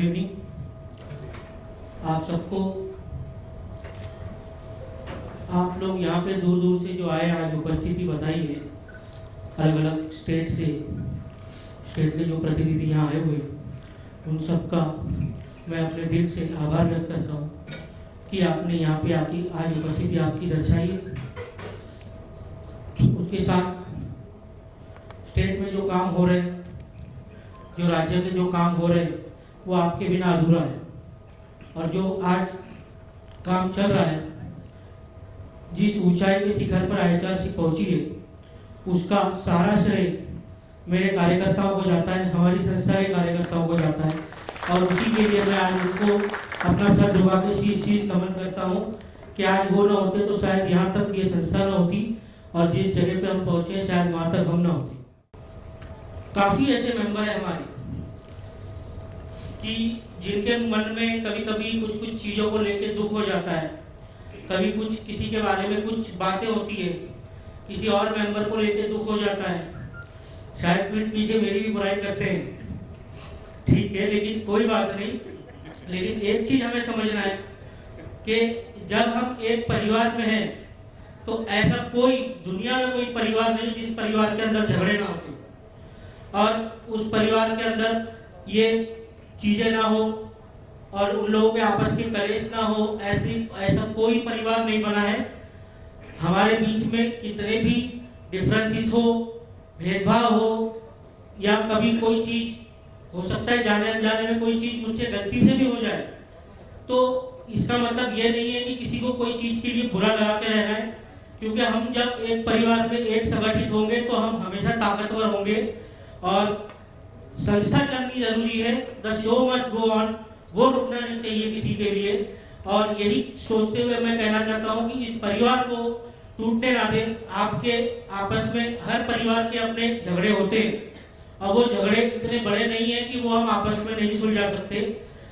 Evening आप सबको। आप लोग यहाँ पे दूर दूर से जो आए आज उपस्थिति बताई है, अलग अलग स्टेट के जो प्रतिनिधि यहाँ आए हुए, उन सबका मैं अपने दिल से आभार व्यक्त करता हूँ कि आपने यहाँ पे आके आज उपस्थिति आपकी दर्शाई है। उसके साथ स्टेट में जो काम हो रहे, जो राज्य के जो काम हो रहे, वो आपके बिना अधूरा है। और जो आज काम चल रहा है, जिस ऊंचाई के शिखर पर IHRC पहुंची है, उसका सारा श्रेय मेरे कार्यकर्ताओं को जाता है, हमारी संस्था के कार्यकर्ताओं को जाता है। और उसी के लिए मैं आज उनको अपना सर झुका के शीश नमन करता हूँ कि आज वो ना होते तो शायद यहाँ तक ये संस्था ना होती, और जिस जगह पे हम पहुँचे शायद वहाँ तक हम ना होते। काफ़ी ऐसे मेंबर हैं हमारे कि जिनके मन में कभी कभी कुछ चीज़ों को लेकर दुख हो जाता है, कभी कुछ किसी के बारे में कुछ बातें होती है, किसी और मेंबर को लेकर दुख हो जाता है, शायद पीठ पीछे मेरी भी बुराई करते हैं, ठीक है, लेकिन कोई बात नहीं। लेकिन एक चीज़ हमें समझना है कि जब हम एक परिवार में हैं तो ऐसा कोई दुनिया में कोई परिवार नहीं जिस परिवार के अंदर झगड़े ना होते, और उस परिवार के अंदर ये चीज़ें ना हो और उन लोगों के आपस के कलेश ना हो। ऐसा कोई परिवार नहीं बना है। हमारे बीच में कितने भी डिफरेंसेस हो, भेदभाव हो, या कभी कोई चीज़ हो सकता है जाने अनजाने में कोई चीज़ मुझसे गलती से भी हो जाए, तो इसका मतलब ये नहीं है कि किसी को कोई चीज़ के लिए बुरा लगा के रहना है, क्योंकि हम जब एक परिवार में एक संगठित होंगे तो हम हमेशा ताकतवर होंगे। और संस्था चलनी जरूरी है, the show must go on, वो रुकना नहीं चाहिए किसी के लिए। और यही सोचते हुए मैं कहना चाहता हूँ कि इस परिवार को टूटने ना दें। आपके आपस में हर परिवार के अपने झगड़े होते हैं, और वो झगड़े इतने बड़े नहीं है कि वो हम आपस में नहीं सुलझा सकते।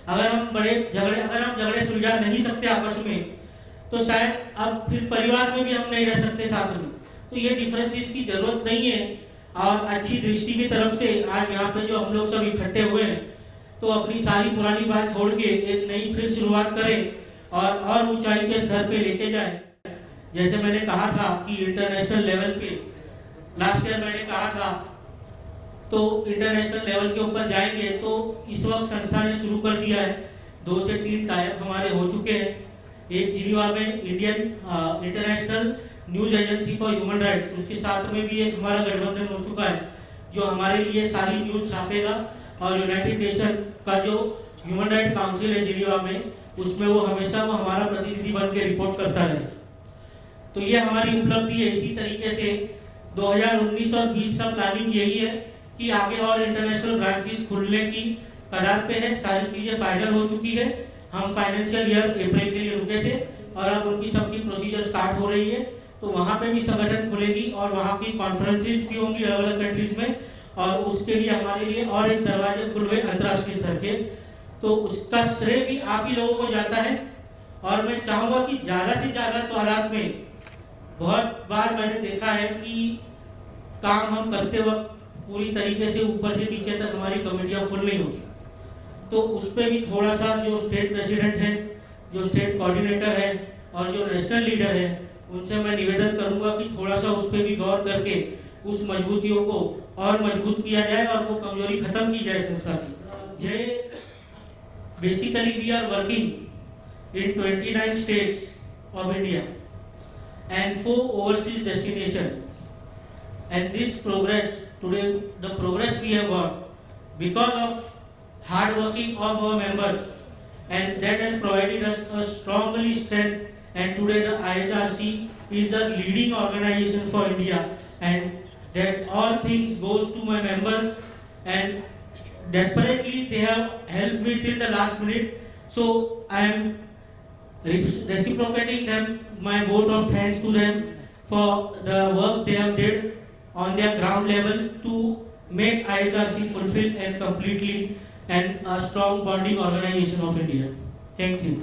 अगर हम झगड़े सुलझा नहीं सकते आपस में, तो शायद अब फिर परिवार में भी हम नहीं रह सकते साथ में। तो ये डिफरेंसेस की जरूरत नहीं है। और अच्छी दृष्टि की तरफ से आज यहाँ पे जो हम लोग सब इकट्ठे हुए हैं, तो अपनी सारी पुरानी बात छोड़ के एक नई फिर शुरुआत करें और ऊंचाई के स्तर पे लेके जाएं। जैसे मैंने कहा था कि इंटरनेशनल लेवल पे लास्ट ईयर मैंने कहा था, तो इंटरनेशनल लेवल के ऊपर जाएंगे। तो इस वक्त संस्था ने शुरू कर दिया है, 2 से 3 टाइप हमारे हो चुके हैं। एक जिनीवा में Indian international news agency for human rights, उसके साथ में भी एक हमारा गठबंधन हो चुका है जो हमारे लिए सारी न्यूज छापेगा। और यूनाइटेड नेशन का जो ह्यूमन राइट काउंसिल है जिनीवा में, उसमें वो हमेशा हमारा प्रतिनिधि बन के रिपोर्ट करता रहेगा। तो ये हमारी उपलब्धि है। इसी तरीके से 2019 और 20 का प्लानिंग यही है कि आगे और इंटरनेशनल ब्रांचेस खुलने की कगार पे है। सारी चीज़ें फाइनल हो चुकी है। हम फाइनेंशियल ईयर अप्रैल के लिए रुके थे और अब उनकी सबकी प्रोसीजर स्टार्ट हो रही है। तो वहाँ पे भी संगठन खुलेगी और वहाँ की कॉन्फ्रेंसेस भी होंगी अलग अलग कंट्रीज में, और उसके लिए हमारे लिए और एक दरवाजे खुल गए अंतर्राष्ट्रीय स्तर के। तो उसका श्रेय भी आप ही लोगों को जाता है। और मैं चाहूँगा कि ज़्यादा से ज़्यादा तादाद में, बहुत बार मैंने देखा है कि काम हम करते वक्त पूरी तरीके से ऊपर से नीचे तक हमारी कमेटियाँ फुल नहीं होती, तो उस पर भी थोड़ा सा जो स्टेट प्रेसिडेंट है, जो स्टेट कोऑर्डिनेटर है और जो नेशनल लीडर है, उनसे मैं निवेदन करूंगा कि थोड़ा सा उस पर भी गौर करके उस मजबूतियों को और मजबूत किया जाए और वो कमजोरी खत्म की जाए संस्था की। Basically we are working in 29 states of India and 4 overseas destination, and this progress today, the progress we have got because of hard working of our members, and that has provided us a strongly strength. And today the IHRC is the leading organization for India, and that all things goes to my members, and desperately they have helped me till the last minute. So I am reciprocating them my vote of thanks to them for the work they have did on their ground level to make IHRC fulfill and completely and a strong bonding organization of India. Thank you.